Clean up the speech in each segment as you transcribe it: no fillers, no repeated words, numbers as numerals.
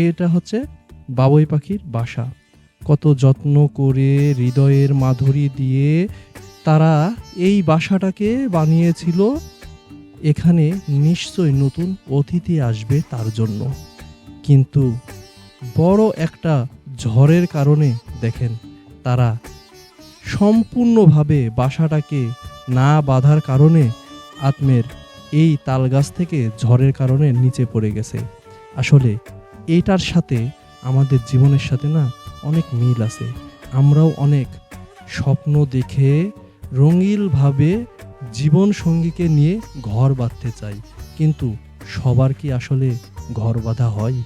এটা হচ্ছে বাবুই পাখির বাসা। কত যত্ন করে হৃদয়ের মাধুরী দিয়ে তারা এই বাসাটাকে বানিয়েছিল। এখানে নিশ্চয়ই নতুন অতিথি আসবে তার জন্য। কিন্তু বড় একটা ঝড়ের কারণে দেখেন তারা সম্পূর্ণভাবে বাসাটাকে না বাঁধার কারণে আত্মের এই তালগাছ থেকে ঝড়ের কারণে নিচে পড়ে গেছে। আসলে এইটার সাথে আমাদের জীবনের সাথে না অনেক মিল আছে। আমরাও অনেক স্বপ্ন দেখে রঙিনভাবে জীবন সঙ্গীকে নিয়ে ঘর বাঁধতে চাই, কিন্তু সবার কি আসলে ঘর বাঁধা হয়?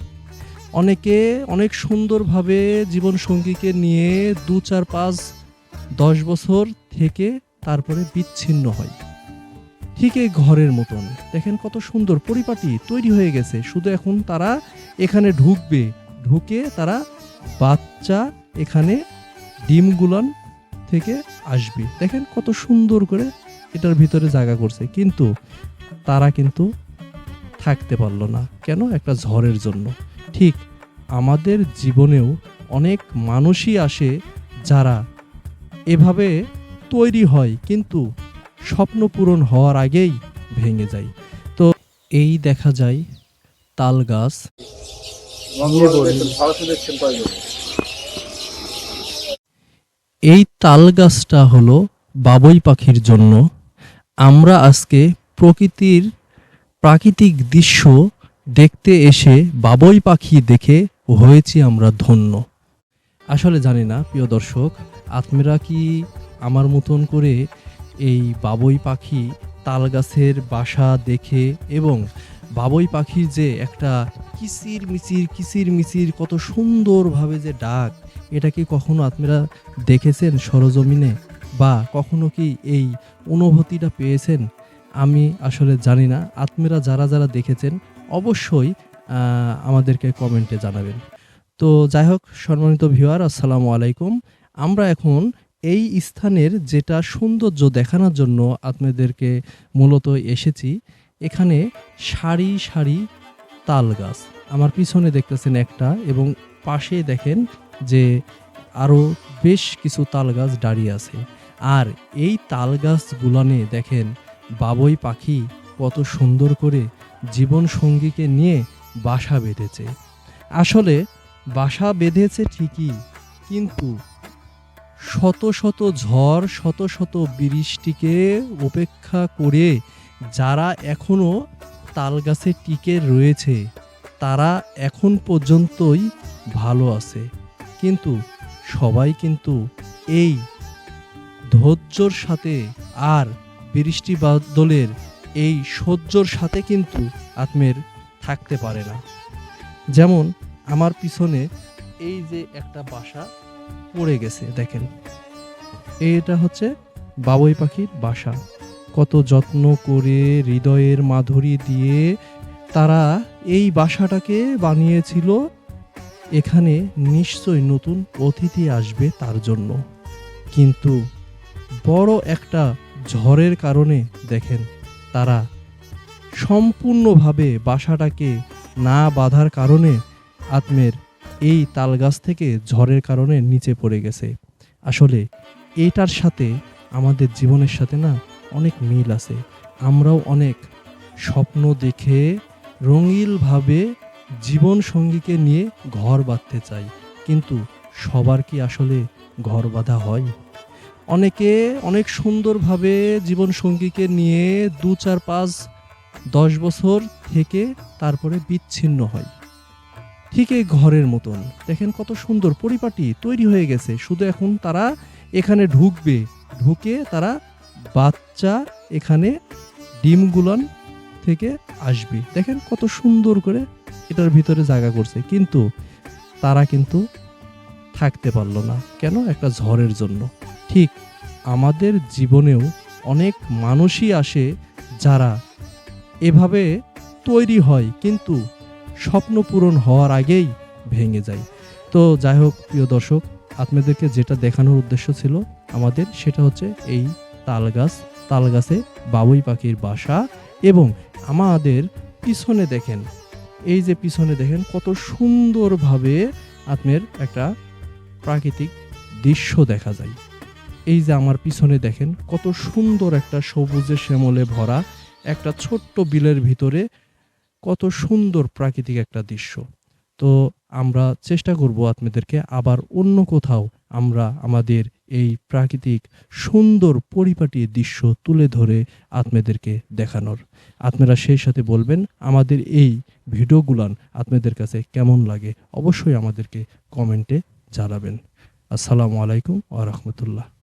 অনেকে অনেক সুন্দরভাবে জীবন সঙ্গীকে নিয়ে ২, ৪, ৫, ১০ বছর থেকে তারপরে বিচ্ছিন্ন হয়। ঠিক এই ঘরের মতন দেখেন কত সুন্দর পরিপাটি তৈরি হয়ে গেছে। শুধু এখন তারা এখানে ঢুকবে, ঢুকে তারা বাচ্চা এখানে ডিমগুলান থেকে আসবে। দেখেন কত সুন্দর করে এটার ভিতরে জায়গা করছে, কিন্তু তারা কিন্তু থাকতে পারলো না। কেন? একটা ঝড়ের জন্য। ঠিক আমাদের জীবনেও অনেক মানুষই আসে যারা এভাবে তৈরি হয়, কিন্তু স্বপ্ন পূরণ হওয়ার আগেই ভেঙে যায়। তো এই দেখা যায় তাল গাছ। এই তাল গাছটা হলো বাবুই পাখির জন্য। আমরা আজকে প্রাকৃতিক দৃশ্য দেখতে এসে বাবুই পাখি দেখে হয়েছি আমরা ধন্য। আসলে জানি না প্রিয় দর্শক, আপনারা কি আমার মতন করে এই বাবুই পাখি তাল গাছের বাসা দেখে এবং বাবুই পাখির যে একটা কিচির মিচির কত সুন্দরভাবে যে ডাক, এটা কি কখনো আপনারা দেখেছেন সরজমিনে, বা কখনো কি এই অনুভূতিটা পেয়েছেন? আমি আসলে জানি না। আপনারা যারা দেখেছেন অবশ্যই আমাদেরকে কমেন্টে জানাবেন। তো যাই হোক, সম্মানিত ভিউয়ার, আসসালামু আলাইকুম। আমরা এখন এই স্থানের যেটা সৌন্দর্য দেখানোর জন্য আপনাদেরকে মূলত এসেছি। এখানে সারি সারি তাল গাছ আমার পিছনে দেখতেছেন একটা, এবং পাশে দেখেন যে আরও বেশ কিছু তাল গাছ দাঁড়িয়ে আছে। আর এই তাল গাছগুলানে দেখেন বাবুই পাখি কত সুন্দর করে জীবন সঙ্গীকে নিয়ে বাসা বেঁধেছে। আসলে বাসা বেঁধেছে ঠিকই, কিন্তু শত শত ঝড়, শত শত বৃষ্টিকে উপেক্ষা করে যারা এখনো তাল গাছে টিকে রয়েছে তারা এখন পর্যন্তই ভালো আছে। কিন্তু সবাই কিন্তু এই ধৈর্যর সাথে আর বৃষ্টি বাদলের এই সহ্যর সাথে কিন্তু আত্মের থাকতে পারে না। যেমন আমার পিছনে এই যে একটা বাসা পড়ে গেছে, দেখেন এটা হচ্ছে বাবুই পাখির বাসা। কত যত্ন করে হৃদয়ের মাধুরী দিয়ে তারা এই বাসাটাকে বানিয়েছিল। এখানে নিশ্চয়ই নতুন অতিথি আসবে তার জন্য। কিন্তু বড় একটা ঝড়ের কারণে দেখেন তারা সম্পূর্ণভাবে বাসাটাকে না বাঁধার কারণে আত্মের এই তালগাছ থেকে ঝড়ের কারণে নিচে পড়ে গেছে। আসলে এইটার সাথে আমাদের জীবনের সাথে না অনেক মিল আছে। আমরাও অনেক স্বপ্ন দেখে রঙিনভাবে জীবন সঙ্গীকে নিয়ে ঘর বাঁধতে চাই, কিন্তু সবার কি আসলে ঘর বাঁধা হয়? অনেকে অনেক সুন্দরভাবে জীবন সঙ্গীকে নিয়ে ২, ৪, ৫, ১০ বছর থেকে তারপরে বিচ্ছিন্ন হয়। ঠিক এই ঘরের মতন দেখেন কত সুন্দর পরিপাটি তৈরি হয়ে গেছে। শুধু এখন তারা এখানে ঢুকবে, ঢুকে তারা বাচ্চা এখানে ডিমগুলান থেকে আসবে। দেখেন কত সুন্দর করে এটার ভিতরে জায়গা করছে, কিন্তু তারা কিন্তু থাকতে পারলো না। কেন? একটা ঝড়ের জন্য। ঠিক আমাদের জীবনেও অনেক মানুষই আসে যারা এভাবে তৈরি হয়, কিন্তু স্বপ্ন পূরণ হওয়ার আগেই ভেঙে যায়। তো যাই হোক প্রিয় দর্শক, আপনাদেরকে যেটা দেখানোর উদ্দেশ্য ছিল আমাদের, সেটা হচ্ছে এই তাল গাছে বাবুই পাখির বাসা। এবং আমাদের পিছনে দেখেন এই যে পিছনে দেখেন কত সুন্দরভাবে আপনার একটা প্রাকৃতিক দৃশ্য দেখা যায়। এই যে আমার পিছনে দেখেন কত সুন্দর একটা সবুজে শ্যামলে ভরা একটা ছোট্ট বিলের ভিতরে কত সুন্দর প্রাকৃতিক একটা দৃশ্য। তো আমরা চেষ্টা করব আপনাদেরকে আবার অন্য কোথাও আমরা আমাদের এই প্রাকৃতিক সুন্দর পরিপাটি দৃশ্য তুলে ধরে আপনাদেরকে দেখানোর। আপনারা সেই সাথে বলবেন আমাদের এই ভিডিওগুলান আপনাদের কাছে কেমন লাগে, অবশ্যই আমাদেরকে কমেন্টে জানাবেন। আসসালামু আলাইকুম ওয়া রাহমাতুল্লাহ।